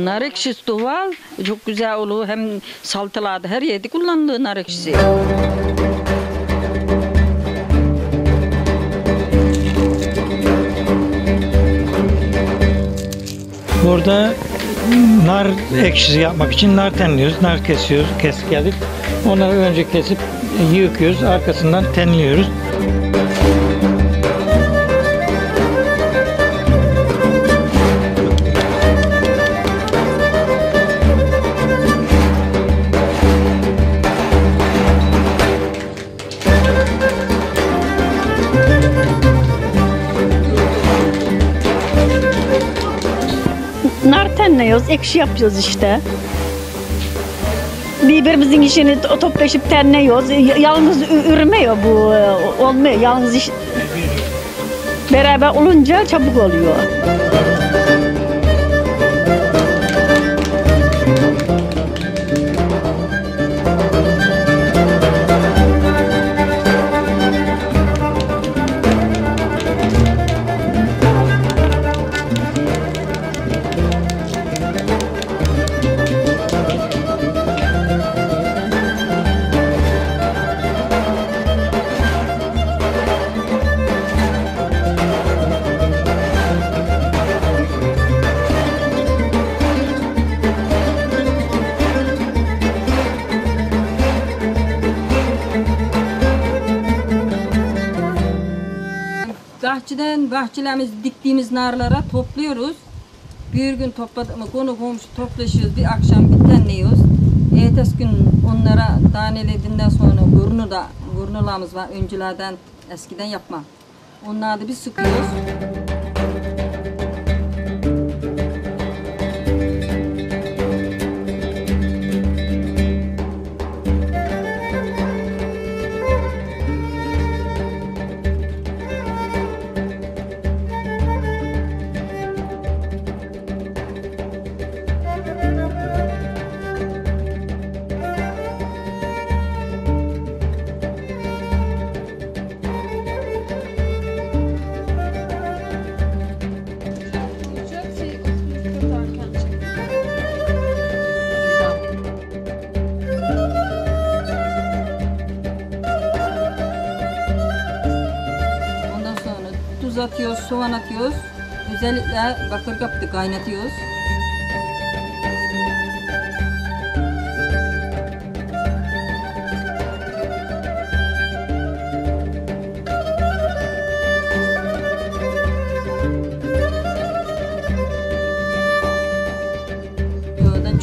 Nar ekşisi doğal, çok güzel olur. Hem salatalarda her yerde kullanılıyor nar ekşisi. Burada nar ekşisi yapmak için nar tenliyoruz. Nar kesiyoruz, kesip gelip onları önce kesip yıkıyoruz, arkasından tenliyoruz. Nar tenliyoruz, ekşi yapıyoruz işte. Birbirimizin işini toplaşıp tenliyoruz. Yalnız ürümüyor bu, olmuyor. Yalnız iş beraber olunca çabuk oluyor. Bahçelerimiz diktiğimiz narlara topluyoruz. Bir gün topladık mı konu komşu toplaşıyoruz, bir akşam bitlenliyoruz. Ertesi gün onlara tanelediğinden sonra gurnularımız var öncelerden eskiden yapma. Onları da bir sıkıyoruz. Tuz atıyoruz, soğan atıyoruz. Özellikle bakır kapta kaynatıyoruz.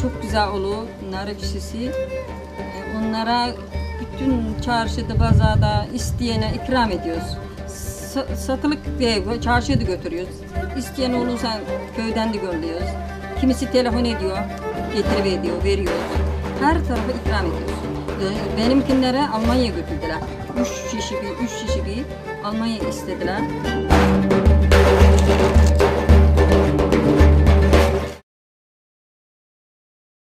Çok güzel olur nar ekşisi. Onlara bütün çarşıda, pazarda isteyene ikram ediyoruz. Satılık diye çarşıya da götürüyoruz. İsteyen olursa köyden de gönderiyoruz. Kimisi telefon ediyor, getiriveriyor, veriyoruz. Her tarafa ikram ediyoruz. Benimkinlere Almanya'ya götürdüler. 3 şişi bir Almanya istediler.